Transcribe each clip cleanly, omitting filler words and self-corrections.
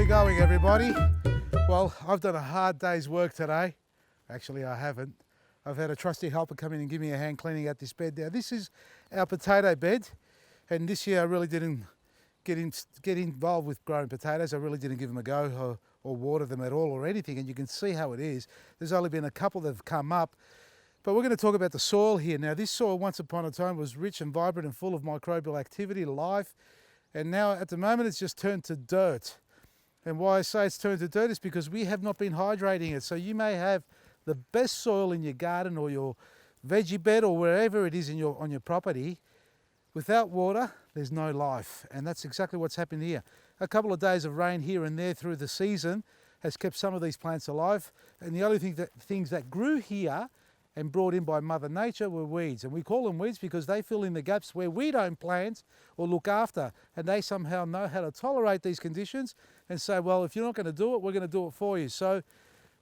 we going, everybody? Well, I've done a hard day's work today. Actually, I haven't. I've had a trusty helper come in and give me a hand cleaning out this bed. Now, this is our potato bed, and this year I really didn't get involved with growing potatoes. I really didn't give them a go or water them at all or anything, and you can see how it is. There's only been a couple that have come up, but we're going to talk about the soil here. Now, this soil once upon a time was rich and vibrant and full of microbial activity, life, and now at the moment it's just turned to dirt. And why I say it's turned to dirt is because we have not been hydrating it. So you may have the best soil in your garden or your veggie bed or wherever it is on your property. Without water, there's no life. And that's exactly what's happened here. A couple of days of rain here and there through the season has kept some of these plants alive. And the only things that grew here and brought in by Mother Nature were weeds. And we call them weeds because they fill in the gaps where we don't plant or look after. And they somehow know how to tolerate these conditions and say, well, if you're not going to do it, we're going to do it for you. So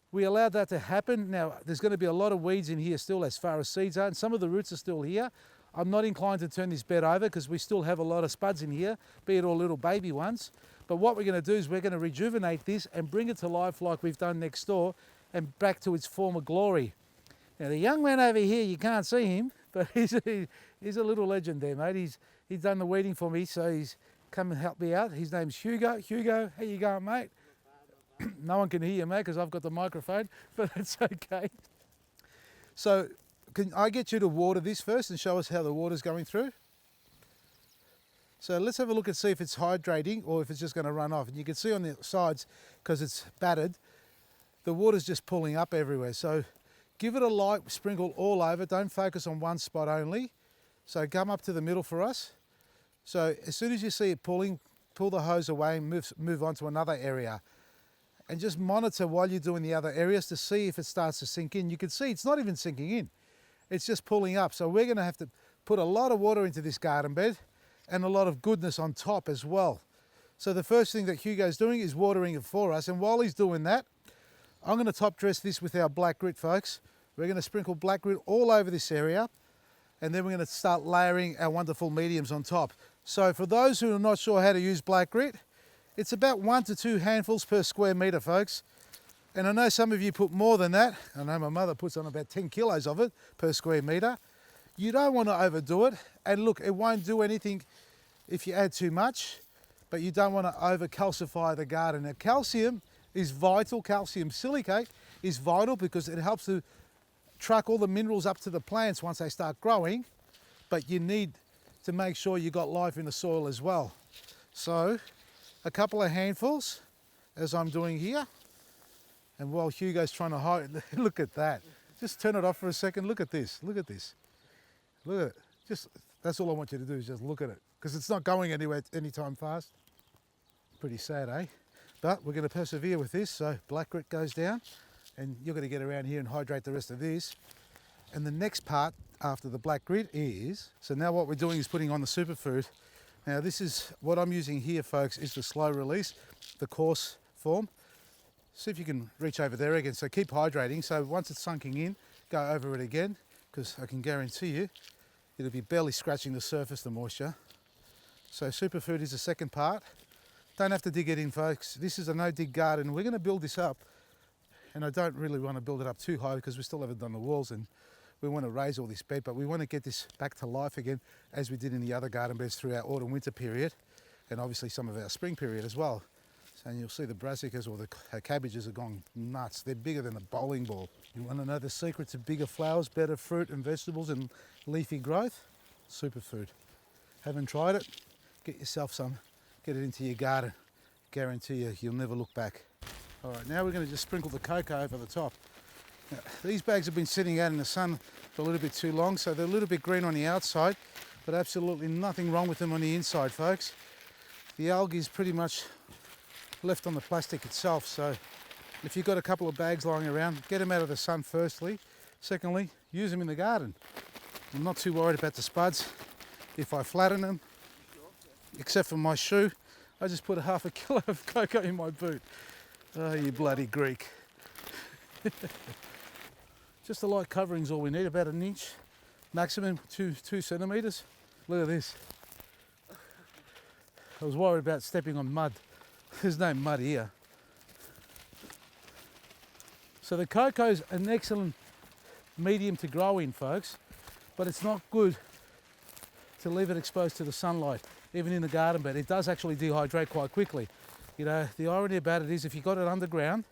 we allowed that to happen. Now, there's going to be a lot of weeds in here still as far as seeds are, and some of the roots are still here. I'm not inclined to turn this bed over because we still have a lot of spuds in here, be it all little baby ones. But what we're going to do is we're going to rejuvenate this and bring it to life like we've done next door and back to its former glory. Now, the young man over here, you can't see him, but he's a little legend there, mate. He's done the weeding for me, so he's come and helped me out. His name's Hugo. Hugo, how you going, mate? No one can hear you, mate, because I've got the microphone, but it's okay. So, can I get you to water this first and show us how the water's going through? So let's have a look and see if it's hydrating or if it's just going to run off. And you can see on the sides, because it's battered, the water's just pulling up everywhere. So give it a light sprinkle all over. Don't focus on one spot only. So come up to the middle for us. So as soon as you see it pulling, pull the hose away and move on to another area. And just monitor while you're doing the other areas to see if it starts to sink in. You can see it's not even sinking in. It's just pulling up. So we're going to have to put a lot of water into this garden bed and a lot of goodness on top as well. So the first thing that Hugo's doing is watering it for us. And while he's doing that, I'm going to top dress this with our black grit, folks. We're going to sprinkle black grit all over this area, and then we're going to start layering our wonderful mediums on top. So for those who are not sure how to use black grit, it's about 1 to 2 handfuls per square metre, folks. And I know some of you put more than that. I know my mother puts on about 10 kilos of it per square metre. You don't want to overdo it. And look, it won't do anything if you add too much, but you don't want to over-calcify the garden. Now, calcium is vital. Calcium silicate is vital because it helps to truck all the minerals up to the plants once they start growing, but you need to make sure you got life in the soil as well. So a couple of handfuls as I'm doing here, and while Hugo's trying to hide, look at that. Just turn it off for a second. Look at this, look at this. Look at it. That's all I want you to do is just look at it, because it's not going anywhere anytime fast. Pretty sad, eh? But we're going to persevere with this. So black grit goes down, and you're going to get around here and hydrate the rest of this. And the next part after the black grit is, so now what we're doing is putting on the superfood. Now this is what I'm using here, folks, is the slow release, the coarse form. See if you can reach over there again. So keep hydrating. So once it's sunking in, go over it again, because I can guarantee you it'll be barely scratching the surface, the moisture. So superfood is the second part. Don't have to dig it in, folks. This is a no-dig garden. We're going to build this up, and I don't really want to build it up too high because we still haven't done the walls, and we want to raise all this bed, but we want to get this back to life again as we did in the other garden beds through our autumn-winter period, and obviously some of our spring period as well. And you'll see the brassicas or the cabbages are gone nuts. They're bigger than a bowling ball. You want to know the secret to bigger flowers, better fruit and vegetables and leafy growth? Superfood. Haven't tried it? Get yourself some. Get it into your garden. Guarantee you, you'll never look back. All right, now we're going to just sprinkle the cocoa over the top. Now, these bags have been sitting out in the sun for a little bit too long, so they're a little bit green on the outside, but absolutely nothing wrong with them on the inside, folks. The algae is pretty much left on the plastic itself, so if you've got a couple of bags lying around, get them out of the sun firstly. Secondly, use them in the garden. I'm not too worried about the spuds if I flatten them, except for my shoe. I just put a half a kilo of cocoa in my boot. Oh, you bloody Greek. Just a light covering's all we need, about 1 inch, maximum 2 centimetres. Look at this. I was worried about stepping on mud. There's no mud here. So the coco's an excellent medium to grow in, folks, but it's not good to leave it exposed to the sunlight, even in the garden bed. It does actually dehydrate quite quickly. You know, the irony about it is if you got it underground,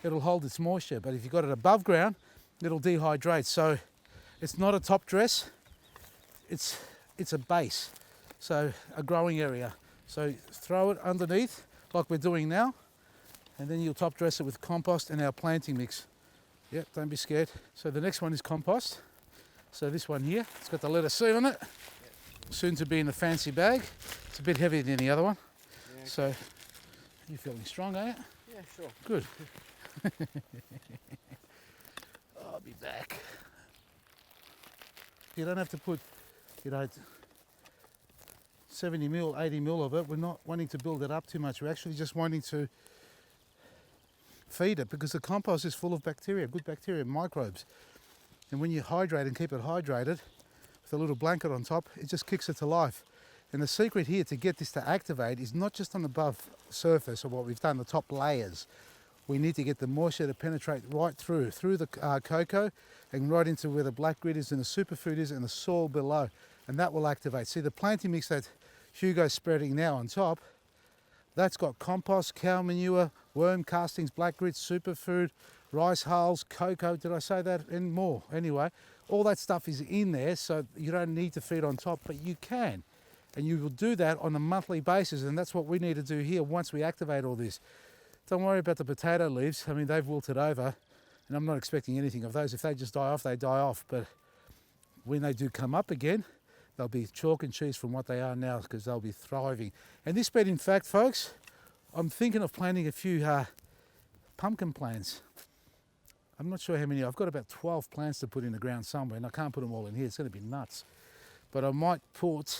it'll hold its moisture, but if you got it above ground, it'll dehydrate. So it's not a top dress, it's a base, so a growing area. So throw it underneath like we're doing now, and then you'll top dress it with compost and our planting mix. Yep, don't be scared. So the next one is compost. So this one here, it's got the letter C on it. Soon to be in the fancy bag. It's a bit heavier than the other one. Yeah, okay. So you're feeling strong, are you? Yeah, sure. Good. I'll be back. You don't have to put, 70 mil, 80 mil of it. We're not wanting to build it up too much. We're actually just wanting to feed it, because the compost is full of bacteria, good bacteria, microbes. And when you hydrate and keep it hydrated with a little blanket on top, it just kicks it to life. And the secret here to get this to activate is not just on the above surface of what we've done, the top layers. We need to get the moisture to penetrate right through the cocoa and right into where the black grit is and the superfood is and the soil below. And that will activate. See, the planting mix that Hugo's spreading now on top, that's got compost, cow manure, worm castings, black grit, superfood, rice hulls, cocoa, did I say that? And more. Anyway, all that stuff is in there, so you don't need to feed on top, but you can. And you will do that on a monthly basis, and that's what we need to do here once we activate all this. Don't worry about the potato leaves. I mean, they've wilted over, and I'm not expecting anything of those. If they just die off, they die off. But when they do come up again, they'll be chalk and cheese from what they are now, because they'll be thriving. And this bed, in fact, folks, I'm thinking of planting a few pumpkin plants. I'm not sure how many. I've got about 12 plants to put in the ground somewhere, and I can't put them all in here. It's going to be nuts. But I might put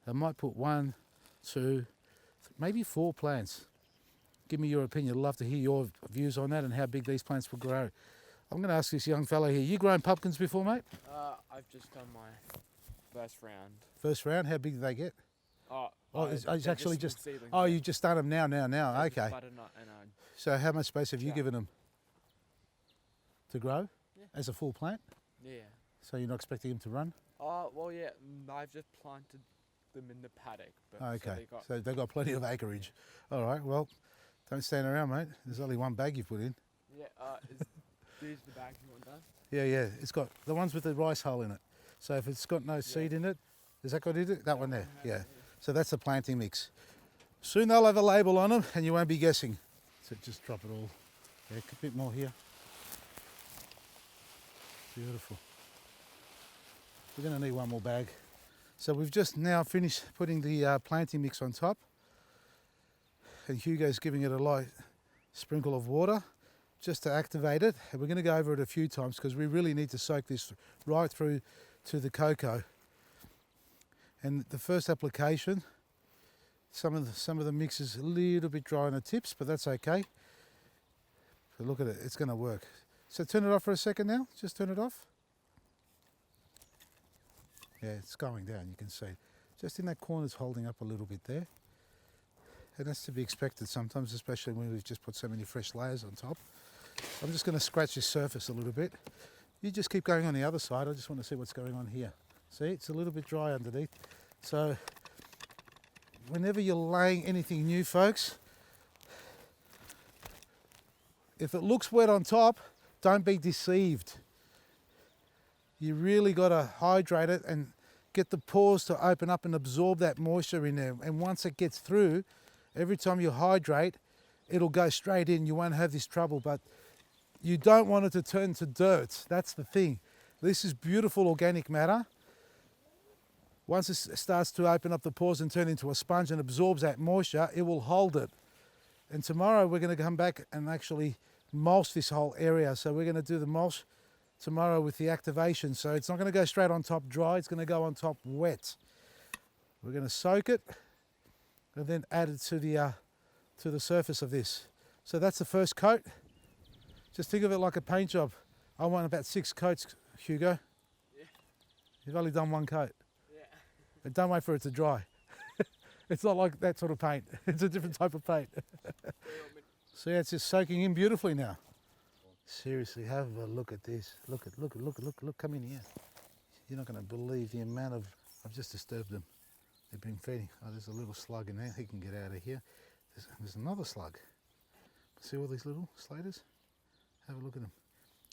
1, 2, maybe 4 plants. Give me your opinion. I'd love to hear your views on that and how big these plants will grow. I'm going to ask this young fellow here. You grown pumpkins before, mate? I've just done my first round. First round? How big do they get? It's actually just. Seedlings, oh, you've just done them now. Okay. Butternut and So how much space have you given them to grow as a full plant? yeah. So you're not expecting them to run? Well, yeah. I've just planted them in the paddock. But Okay. So they've got plenty of acreage. All right. Well, don't stand around, mate. There's only one bag you've put in. Yeah. Is these the bags you want done? Yeah. It's got the ones with the rice hull in it. So if it's got no seed in it, has that got it? That one there. Yeah. So that's the planting mix. Soon they'll have a label on them and you won't be guessing. So just drop it all. Yeah, a bit more here. Beautiful. We're going to need one more bag. So we've just now finished putting the planting mix on top. And Hugo's giving it a light sprinkle of water just to activate it. And we're going to go over it a few times because we really need to soak this right through to the cocoa. And the first application, some of the mix is a little bit dry on the tips, but that's okay. But look at it, it's going to work. So turn it off for a second now. Just turn it off. Yeah, it's going down, you can see. Just in that corner, it's holding up a little bit there. And that's to be expected sometimes, especially when we've just put so many fresh layers on top. I'm just going to scratch this surface a little bit. You just keep going on the other side. I just want to see what's going on here. See, it's a little bit dry underneath. So whenever you're laying anything new, folks, if it looks wet on top, don't be deceived. You really got to hydrate it and get the pores to open up and absorb that moisture in there. And once it gets through, every time you hydrate, it'll go straight in. You won't have this trouble, but you don't want it to turn to dirt. That's the thing. This is beautiful organic matter. Once it starts to open up the pores and turn into a sponge and absorbs that moisture, it will hold it. And tomorrow we're going to come back and actually mulch this whole area. So we're going to do the mulch tomorrow with the activation. So it's not going to go straight on top dry, it's going to go on top wet. We're going to soak it and then add it to the surface of this. So that's the first coat. Just think of it like a paint job. I want about 6 coats, Hugo. Yeah. You've only done 1 coat. Yeah. And don't wait for it to dry. It's not like that sort of paint. It's a different type of paint. See, it's just soaking in beautifully now. Seriously, have a look at this. Look, come in here. You're not going to believe the amount of, I've just disturbed them. They've been feeding. Oh, there's a little slug in there. He can get out of here. There's another slug. See all these little slaters? Have a look at them.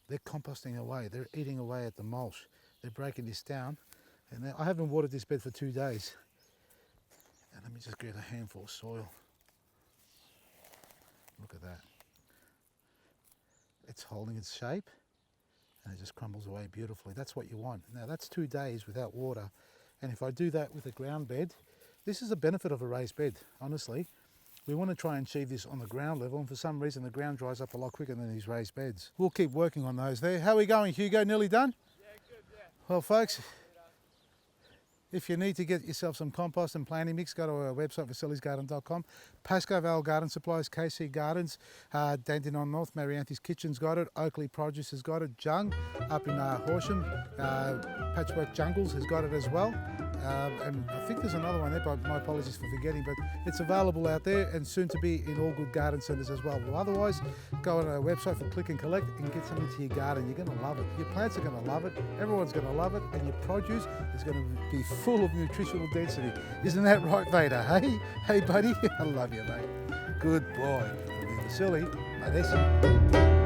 They're composting away. They're eating away at the mulch. They're breaking this down. And I haven't watered this bed for 2 days. And let me just get a handful of soil. Look at that. It's holding its shape and it just crumbles away beautifully. That's what you want. Now that's 2 days without water. And if I do that with a ground bed, this is the benefit of a raised bed, honestly. We want to try and achieve this on the ground level, and for some reason the ground dries up a lot quicker than these raised beds. We'll keep working on those there. How are we going, Hugo? Nearly done? Yeah, good, yeah. Well, folks, if you need to get yourself some compost and planting mix, go to our website, Vasili'sGarden.com. Pascoe Vale Garden Supplies, KC Gardens, Dandenong North, Marianth's Kitchen's got it, Oakley Produce has got it, Jung up in Horsham, Patchwork Jungles has got it as well. And I think there's another one there, but my apologies for forgetting, but it's available out there and soon to be in all good garden centres as well. But otherwise, go on our website for click and collect and get something to your garden. You're going to love it. Your plants are going to love it. Everyone's going to love it. And your produce is going to be full of nutritional density. Isn't that right, Vader? Hey? Hey, buddy? I love you, mate. Good boy. Vasili, adesso.